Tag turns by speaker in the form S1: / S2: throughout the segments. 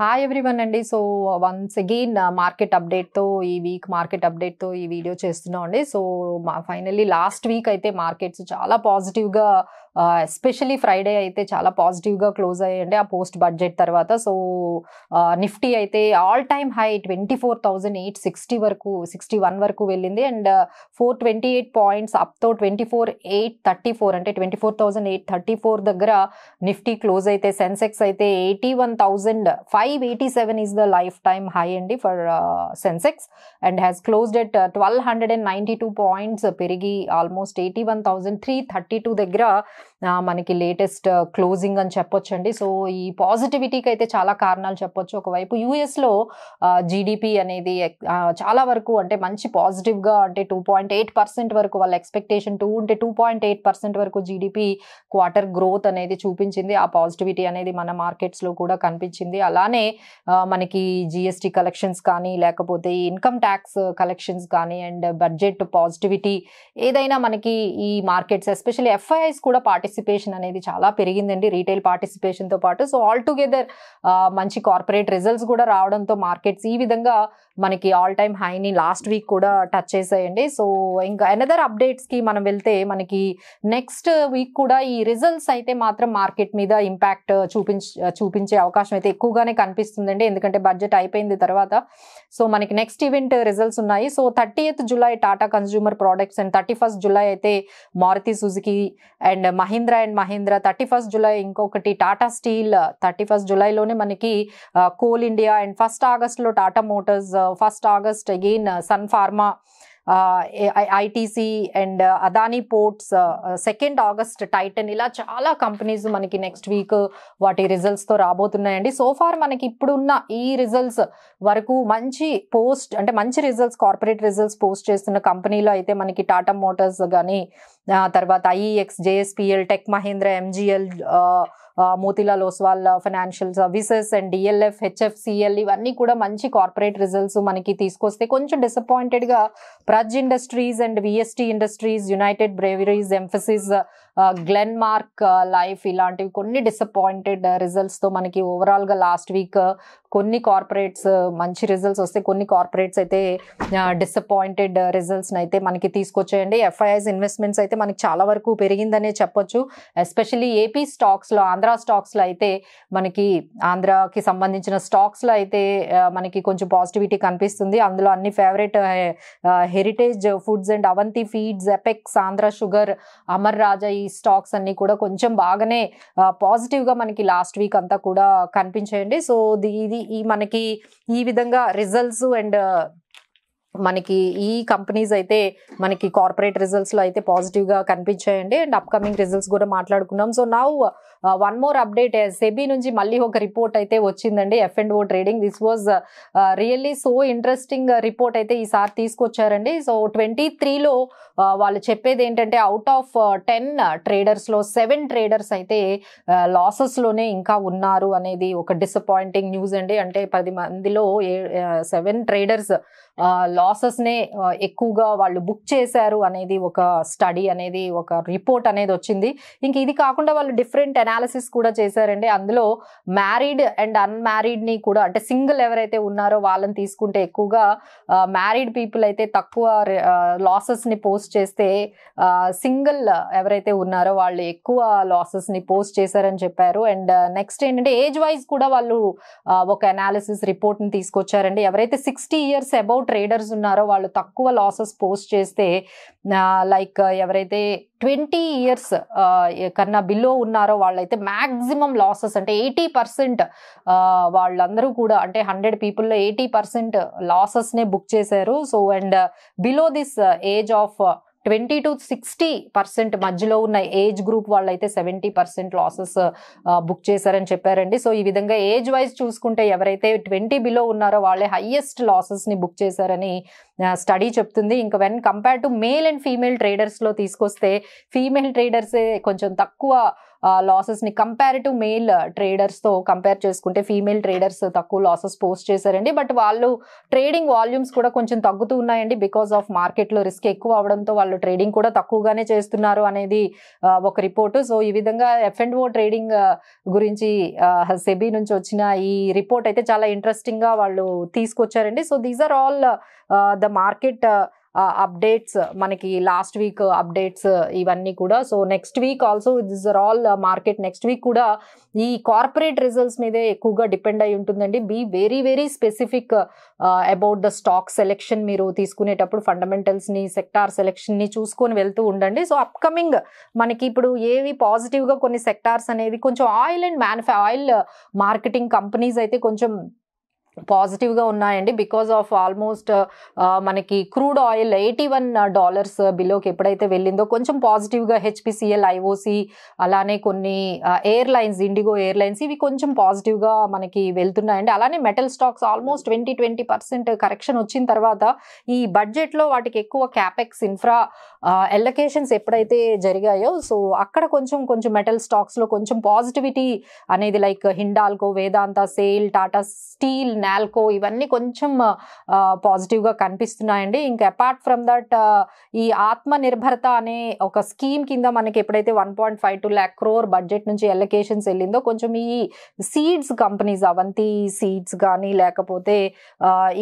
S1: Hi everyone అండి. So once again market అప్డేట్‌తో ఈ week market అప్డేట్‌తో ఈ వీడియో చేస్తున్నాం అండి. సో ఫైనల్లీ లాస్ట్ వీక్ అయితే మార్కెట్స్ చాలా పాజిటివ్‌గా ఎస్పెషల్లీ ఫ్రైడే అయితే చాలా పాజిటివ్‌గా క్లోజ్ అయ్యాయండి. ఆ పోస్ట్ బడ్జెట్ తర్వాత. సో నిఫ్టీ అయితే ఆల్ టైమ్ హై 24,860 వరకు 61 వరకు వెళ్ళింది. అండ్ 428 పాయింట్స్ అప్‌తో 24,834 అంటే 24,834 దగ్గర నిఫ్టీ క్లోజ్ అయితే సెన్సెక్స్ అయితే 81,587 is the lifetime high అండి for Sensex and has closed at 1,292 points పెరిగి ఆల్మోస్ట్ 81,332 దగ్గర మనకి లేటెస్ట్ క్లోజింగ్ అని చెప్పొచ్చండి. సో ఈ పాజిటివిటీకి అయితే చాలా కారణాలు చెప్పొచ్చు. ఒకవైపు యూఎస్లో జీడిపి అనేది చాలా వరకు అంటే మంచి పాజిటివ్గా అంటే 2.8% వరకు వాళ్ళ ఎక్స్పెక్టేషన్ 2 ఉంటే 2.8% వరకు జీడిపి క్వార్టర్ గ్రోత్ అనేది చూపించింది. ఆ పాజిటివిటీ అనేది మన మార్కెట్స్లో కూడా కనిపించింది. అలానే మనకి జిఎస్టీ కలెక్షన్స్ కానీ లేకపోతే ఇన్కమ్ ట్యాక్స్ కలెక్షన్స్ కానీ అండ్ బడ్జెట్ పాజిటివిటీ ఏదైనా మనకి ఈ మార్కెట్స్ ఎస్పెషల్లీ ఎఫ్ఐఐస్ కూడా పార్టిసిపేషన్ అనేది చాలా పెరిగిందండి రీటైల్ పార్టిసిపేషన్తో పాటు. సో ఆల్ టుగెదర్ మంచి కార్పొరేట్ రిజల్ట్స్ కూడా రావడంతో మార్కెట్స్ ఈ విధంగా మనకి ఆల్ టైమ్ హైని లాస్ట్ వీక్ కూడా టచ్ చేసాయండి. సో ఇంకా అనదర్ అప్డేట్స్కి మనం వెళ్తే మనకి నెక్స్ట్ వీక్ కూడా ఈ రిజల్ట్స్ అయితే మాత్రం మార్కెట్ మీద ఇంపాక్ట్ చూపించే అవకాశం అయితే ఎక్కువగానే కనిపిస్తుందండి. ఎందుకంటే బడ్జెట్ అయిపోయింది తర్వాత. సో మనకి నెక్స్ట్ ఈవెంట్ రిజల్ట్స్ ఉన్నాయి. So 30th July Tata Consumer Products and 31st July అయితే Maruti Suzuki and Mahindra 31st July ఇంకొకటి టాటా స్టీల్ 31st జులైలోనే మనకి కోల్ ఇండియా అండ్ 1st ఆగస్ట్లో Tata Motors 1st August again Sun Pharma ITC and Adani Ports 2nd August Titan ఇలా చాలా companies మనకి next week వాటి రిజల్ట్స్తో రాబోతున్నాయండి. So far మనకి ఇప్పుడున్న ఈ రిజల్ట్స్ వరకు మంచి రిజల్ట్స్ కార్పొరేట్ రిజల్ట్స్ పోస్ట్ చేస్తున్న కంపెనీలో అయితే మనకి టాటా మోటార్స్ కానీ తర్వాత IEX JSPL Tech Mahindra MGL Motilal Oswal Financial Services and DLF HFCL ఇవన్నీ కూడా మంచి కార్పొరేట్ రిజల్ట్స్ మనకి తీసుకొస్తే కొంచెం డిసప్పాయింటెడ్గా Praj Industries and VST Industries United Breweries Mphasis Glenmark Life ఇలాంటివి కొన్ని డిసప్పాయింటెడ్ రిజల్ట్స్తో మనకి ఓవరాల్గా లాస్ట్ వీక్ కొన్ని కార్పొరేట్స్ మంచి రిజల్ట్స్ వస్తే కొన్ని కార్పొరేట్స్ అయితే డిసప్పాయింటెడ్ రిజల్ట్స్ని అయితే మనకి తీసుకొచ్చాయండి. ఎఫ్ఐఐస్ ఇన్వెస్ట్మెంట్స్ అయితే మనకి చాలా వరకు పెరిగిందనే చెప్పొచ్చు. ఎస్పెషల్లీ ఏపీ స్టాక్స్లో ఆంధ్ర స్టాక్స్లో అయితే మనకి ఆంధ్రాకి సంబంధించిన స్టాక్స్లో అయితే మనకి కొంచెం పాజిటివిటీ కనిపిస్తుంది. అందులో అన్ని favourite Heritage Foods and Avanti Feeds Apex Andhra Sugar Amar Raja ఈ స్టాక్స్ అన్ని కూడా కొంచెం బాగానే పాజిటివ్గా మనకి లాస్ట్ వీక్ అంతా కూడా కనిపించాయండి. సో ఇది మనకి ఈ విధంగా రిజల్ట్స్ అండ్ మనకి ఈ కంపెనీస్ అయితే మనకి కార్పొరేట్ రిజల్ట్స్లో అయితే పాజిటివ్గా కనిపించాయండి. అండ్ అప్కమింగ్ రిజల్ట్స్ కూడా మాట్లాడుకున్నాం. So now one more update SEBI నుంచి మళ్ళీ ఒక రిపోర్ట్ అయితే వచ్చిందండి. F&O trading this was really so interesting report అయితే ఈసారి తీసుకొచ్చారండి. సో 23లో వాళ్ళు చెప్పేది ఏంటంటే అవుట్ ఆఫ్ 10 ట్రేడర్స్లో 7 ట్రేడర్స్ అయితే లాసెస్లోనే ఇంకా ఉన్నారు అనేది ఒక డిసప్పాయింటింగ్ న్యూస్ అండి. అంటే 10 మందిలో 7 ట్రేడర్స్ లాసెస్నే ఎక్కువగా వాళ్ళు బుక్ చేశారు అనేది ఒక స్టడీ అనేది ఒక రిపోర్ట్ అనేది వచ్చింది. ఇంక ఇది కాకుండా వాళ్ళు డిఫరెంట్ అనాలిసిస్ కూడా చేశారండి. అందులో మ్యారీడ్ అండ్ అన్మ్యారీడ్ని కూడా అంటే సింగిల్ ఎవరైతే ఉన్నారో వాళ్ళని తీసుకుంటే ఎక్కువగా మ్యారీడ్ పీపుల్ అయితే తక్కువ లాసెస్ని పోస్ట్ చేస్తే సింగిల్ ఎవరైతే ఉన్నారో వాళ్ళు ఎక్కువ లాసెస్ని పోస్ట్ చేశారని చెప్పారు. అండ్ నెక్స్ట్ ఏంటంటే ఏజ్ వైజ్ కూడా వాళ్ళు ఒక అనాలిసిస్ రిపోర్ట్ని తీసుకొచ్చారండి. ఎవరైతే 60 years అబౌవ్ ట్రేడర్స్ ఉన్నారో వాళ్ళు తక్కువ లాసెస్ పోస్ట్ చేస్తే లైక్ ఎవరైతే 20 years కన్నా బిలో ఉన్నారో వాళ్ళైతే మ్యాక్సిమం లాసెస్ అంటే 80% వాళ్ళందరూ కూడా అంటే 100 పీపుల్లో 80% లాసెస్నే బుక్ చేశారు. So and below this age of 20 to 60% మధ్యలో ఉన్న ఏజ్ గ్రూప్ వాళ్ళైతే 70% లాసెస్ బుక్ చేశారని చెప్పారండి. సో ఈ విధంగా ఏజ్ వైజ్ చూసుకుంటే ఎవరైతే 20 బిలో ఉన్నారో వాళ్ళే హైయెస్ట్ లాసెస్ని బుక్ చేశారని స్టడీ చెప్తుంది. ఇంకా when compare to male and female ట్రేడర్స్లో తీసుకొస్తే ఫీమేల్ ట్రేడర్సే కొంచెం తక్కువ లాసెస్ని కంపారిటివ్ మేల్ ట్రేడర్స్తో కంపేర్ చేసుకుంటే ఫీమేల్ ట్రేడర్స్ తక్కువ లాసెస్ పోస్ట్ చేశారండి. బట్ వాళ్ళు ట్రేడింగ్ వాల్యూమ్స్ కూడా కొంచెం తగ్గుతూ ఉన్నాయండి బికాస్ ఆఫ్ మార్కెట్లో రిస్క్ ఎక్కువ అవడంతో వాళ్ళు ట్రేడింగ్ కూడా తక్కువగానే చేస్తున్నారు అనేది ఒక రిపోర్టు. సో ఈ విధంగా F&O ట్రేడింగ్ గురించి సెబీ నుంచి వచ్చిన ఈ రిపోర్ట్ అయితే చాలా ఇంట్రెస్టింగ్గా వాళ్ళు తీసుకొచ్చారండి. So these are all the market updates, మనకి లాస్ట్ వీక్ అప్డేట్స్ ఇవన్నీ కూడా. So next week also this are all market next week కూడా ఈ కార్పొరేట్ రిజల్ట్స్ మీదే ఎక్కువగా డిపెండ్ అయి ఉంటుందండి. Be very very specific about the stock selection. మీరు తీసుకునేటప్పుడు ఫండమెంటల్స్ని సెక్టార్ సెలెక్షన్ని చూసుకొని వెళ్తూ ఉండండి. సో అప్కమింగ్ మనకి ఇప్పుడు ఏవి పాజిటివ్గా కొన్ని సెక్టార్స్ అనేవి కొంచెం oil and oil marketing companies అయితే కొంచెం పాజిటివ్గా ఉన్నాయండి బికాస్ ఆఫ్ ఆల్మోస్ట్ మనకి క్రూడ్ ఆయిల్ $81 బిలోకి ఎప్పుడైతే వెళ్ళిందో కొంచెం పాజిటివ్గా HPCL, IOC అలానే కొన్ని ఎయిర్లైన్స్, ఇండిగో ఎయిర్లైన్స్ ఇవి కొంచెం పాజిటివ్గా మనకి వెళ్తున్నాయండి. అలానే మెటల్ స్టాక్స్ ఆల్మోస్ట్ 20% కరెక్షన్ వచ్చిన తర్వాత ఈ బడ్జెట్లో వాటికి ఎక్కువ క్యాపెక్స్ ఇన్ఫ్రా ఎలొకేషన్స్ ఎప్పుడైతే జరిగాయో సో అక్కడ కొంచెం మెటల్ స్టాక్స్లో కొంచెం పాజిటివిటీ అనేది లైక్ హిండాల్కో, వేదాంత, సేల్, టాటా స్టీల్, నాల్కో ఇవన్నీ కొంచెం పాజిటివ్గా కనిపిస్తున్నాయండి. ఇంకా అపార్ట్ ఫ్రమ్ దట్ ఈ ఆత్మ నిర్భరత అనే ఒక స్కీమ్ కింద మనకి ఎప్పుడైతే 1.52 lakh crore బడ్జెట్ నుంచి ఎలొకేషన్స్ వెళ్ళిందో కొంచెం ఈ సీడ్స్ కంపెనీస్, అవంతి సీడ్స్ కానీ లేకపోతే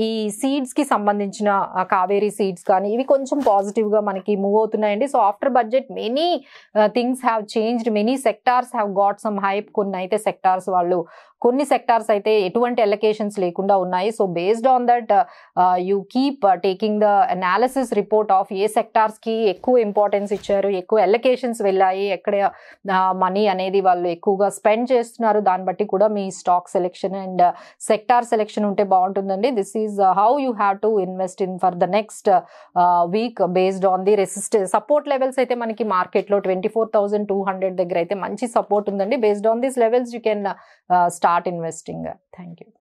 S1: ఈ సీడ్స్కి సంబంధించిన కావేరీ సీడ్స్ కానీ ఇవి కొంచెం పాజిటివ్గా మనకి మూవ్ అవుతున్నాయండి. So after budget many things have changed, many sectors have got some hype. కొన్ని సెక్టార్స్ అయితే ఎటువంటి ఎలొకేషన్స్ లేకుండా ఉన్నాయి. So based on that you keep taking the analysis report of a సెక్టార్స్కి ఎక్కువ ఇంపార్టెన్స్ ఇచ్చారు, ఎక్కువ ఎలొకేషన్స్ వెళ్ళాయి, ఎక్కడ మనీ అనేది వాళ్ళు ఎక్కువగా స్పెండ్ చేస్తున్నారు, దాన్ని బట్టి కూడా మీ stock selection and sector selection ఉంటే బాగుంటుందండి. This is how you have to invest in for the next week based on the support levels అయితే మనకి మార్కెట్లో 24,200 దగ్గర అయితే మంచి సపోర్ట్ ఉందండి. Based on these levels you can start investing. Thank you.